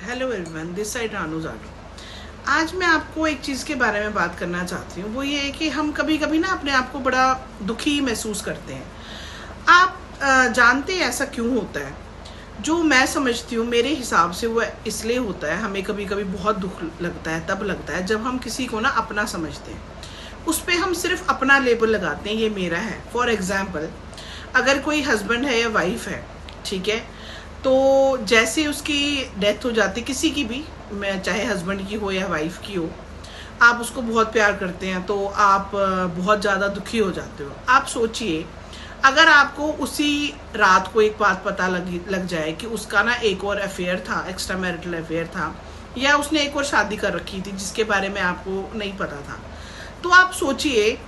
Hello everyone, this side Ranu Jato. आज मैं आपको एक चीज़ के बारे में बात करना चाहती हूँ। वो ये है कि हम कभी कभी ना अपने आप को बड़ा दुखी महसूस करते हैं। आप जानते हैं ऐसा क्यों होता है? जो मैं समझती हूँ मेरे हिसाब से वो इसलिए होता है, हमें कभी कभी बहुत दुख लगता है, तब लगता है जब हम किसी को ना अपना समझते हैं। उस पर हम सिर्फ अपना लेबल लगाते हैं, ये मेरा है। फॉर एग्जाम्पल, अगर कोई हस्बैंड है या वाइफ है, ठीक है, तो जैसे उसकी डेथ हो जाती, किसी की भी, मैं चाहे हस्बैंड की हो या वाइफ की हो, आप उसको बहुत प्यार करते हैं तो आप बहुत ज़्यादा दुखी हो जाते हो। आप सोचिए, अगर आपको उसी रात को एक बात पता लग जाए कि उसका ना एक और अफेयर था, एक्स्ट्रा मैरिटल अफेयर था, या उसने एक और शादी कर रखी थी जिसके बारे में आपको नहीं पता था, तो आप सोचिए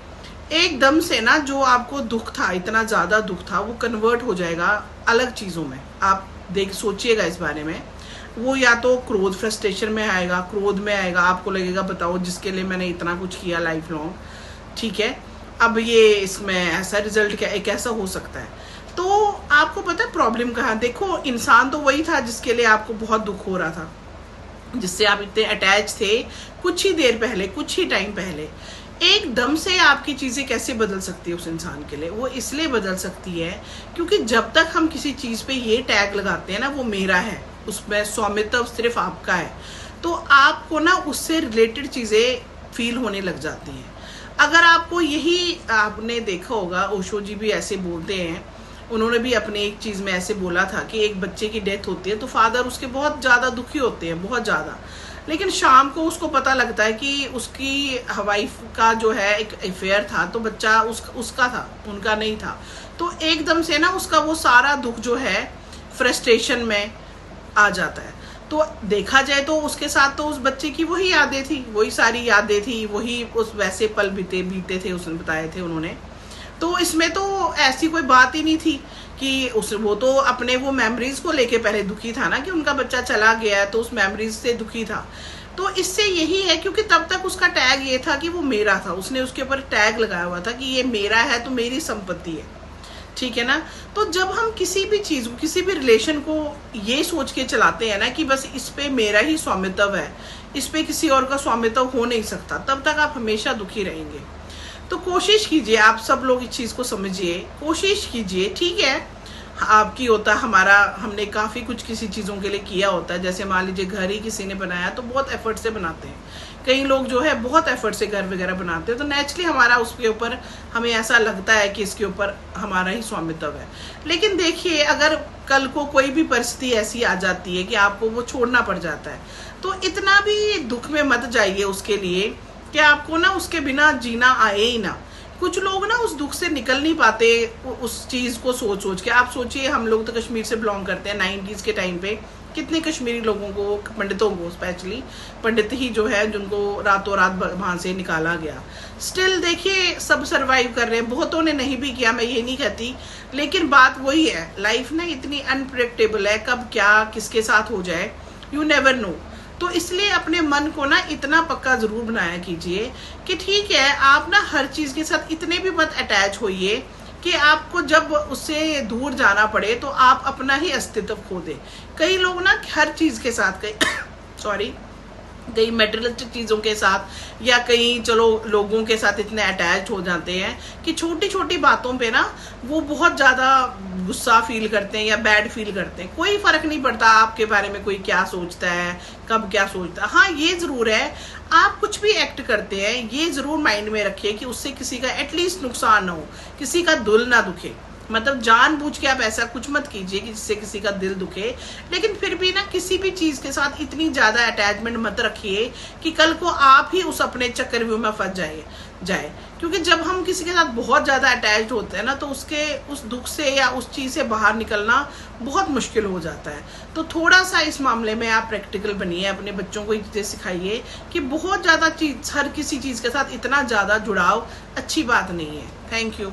एकदम से ना जो आपको दुख था, इतना ज़्यादा दुख था, वो कन्वर्ट हो जाएगा अलग चीज़ों में। आप सोचिएगा इस बारे में। वो या तो क्रोध, फ्रस्ट्रेशन में आएगा, क्रोध में आएगा, आपको लगेगा बताओ जिसके लिए मैंने इतना कुछ किया लाइफ लॉन्ग, ठीक है, अब ये इसमें ऐसा रिजल्ट क्या कैसा हो सकता है। तो आपको पता है प्रॉब्लम कहाँ? देखो, इंसान तो वही था जिसके लिए आपको बहुत दुख हो रहा था, जिससे आप इतने अटैच थे कुछ ही देर पहले, कुछ ही टाइम पहले। एकदम से आपकी चीज़ें कैसे बदल सकती है उस इंसान के लिए? वो इसलिए बदल सकती है क्योंकि जब तक हम किसी चीज़ पे ये टैग लगाते हैं ना, वो मेरा है, उसमें स्वामित्व सिर्फ आपका है, तो आपको ना उससे रिलेटेड चीज़ें फील होने लग जाती हैं। अगर आपको यही, आपने देखा होगा, ओशो जी भी ऐसे बोलते हैं, उन्होंने भी अपने एक चीज़ में ऐसे बोला था कि एक बच्चे की डेथ होती है तो फादर उसके बहुत ज़्यादा दुखी होते हैं, बहुत ज़्यादा। लेकिन शाम को उसको पता लगता है कि उसकी वाइफ का जो है एक अफेयर था, तो बच्चा उसका था, उनका नहीं था। तो एकदम से ना उसका वो सारा दुख जो है फ्रस्ट्रेशन में आ जाता है। तो देखा जाए तो उसके साथ तो उस बच्चे की वही यादें थी, वही सारी यादें थी, वही उस वैसे पल बीते थे, उसने बताए थे उन्होंने। तो इसमें तो ऐसी कोई बात ही नहीं थी कि वो तो अपने वो मेमोरीज को लेके पहले दुखी था ना, कि उनका बच्चा चला गया है, तो उस मेमोरीज से दुखी था। तो इससे यही है, क्योंकि तब तक उसका टैग ये था कि वो मेरा था, उसने उसके ऊपर टैग लगाया हुआ था कि ये मेरा है तो मेरी संपत्ति है, ठीक है ना। तो जब हम किसी भी चीज को, किसी भी रिलेशन को ये सोच के चलाते हैं ना कि बस इस पे मेरा ही स्वामित्व है, इस पे किसी और का स्वामित्व हो नहीं सकता, तब तक आप हमेशा दुखी रहेंगे। तो कोशिश कीजिए, आप सब लोग इस चीज़ को समझिए, कोशिश कीजिए, ठीक है, आपकी होता हमारा, हमने काफ़ी कुछ किसी चीज़ों के लिए किया होता है। जैसे मान लीजिए घर ही किसी ने बनाया तो बहुत एफर्ट से बनाते हैं, कई लोग जो है बहुत एफर्ट से घर वगैरह बनाते हैं, तो नेचुरली हमारा उसके ऊपर, हमें ऐसा लगता है कि इसके ऊपर हमारा ही स्वामित्व है। लेकिन देखिए, अगर कल को कोई भी परिस्थिति ऐसी आ जाती है कि आपको वो छोड़ना पड़ जाता है, तो इतना भी दुख में मत जाइए उसके लिए कि आपको ना उसके बिना जीना आए ही ना। कुछ लोग ना उस दुख से निकल नहीं पाते, उस चीज़ को सोच के। आप सोचिए, हम लोग तो कश्मीर से बिलोंग करते हैं, 90s के टाइम पे कितने कश्मीरी लोगों को, पंडितों को स्पेशली, पंडित ही जो है जिनको रातों रात वहाँ से निकाला गया, स्टिल देखिए सब सरवाइव कर रहे हैं। बहुतों ने नहीं भी किया, मैं ये नहीं कहती, लेकिन बात वही है, लाइफ ना इतनी अनप्रेडिक्टेबल है, कब क्या किसके साथ हो जाए, यू नेवर नो। तो इसलिए अपने मन को ना इतना पक्का जरूर बनाया कीजिए कि ठीक है, आप ना हर चीज के साथ इतने भी मत अटैच होइए कि आपको जब उससे दूर जाना पड़े तो आप अपना ही अस्तित्व खो दे। कई लोग ना हर चीज के साथ, कई कई मेटेरियलिस्टिक चीज़ों के साथ, या कई चलो लोगों के साथ इतने अटैच हो जाते हैं कि छोटी छोटी बातों पे ना वो बहुत ज़्यादा गुस्सा फील करते हैं या बैड फील करते हैं। कोई फ़र्क नहीं पड़ता आपके बारे में कोई क्या सोचता है, कब क्या सोचता है। हाँ, ये ज़रूर है, आप कुछ भी एक्ट करते हैं ये ज़रूर माइंड में रखिए कि उससे किसी का एटलीस्ट नुकसान ना हो, किसी का दिल ना दुखे। मतलब जानबूझ के आप ऐसा कुछ मत कीजिए कि जिससे किसी का दिल दुखे, लेकिन फिर भी ना किसी भी चीज़ के साथ इतनी ज़्यादा अटैचमेंट मत रखिए कि कल को आप ही उस अपने चक्रव्यूह में फंस जाए। क्योंकि जब हम किसी के साथ बहुत ज़्यादा अटैच्ड होते हैं ना, तो उस दुख से या उस चीज़ से बाहर निकलना बहुत मुश्किल हो जाता है। तो थोड़ा सा इस मामले में आप प्रैक्टिकल बनिए, अपने बच्चों को ये चीज़ें सिखाइए कि बहुत ज़्यादा हर किसी चीज़ के साथ इतना ज़्यादा जुड़ाव अच्छी बात नहीं है। Thank you.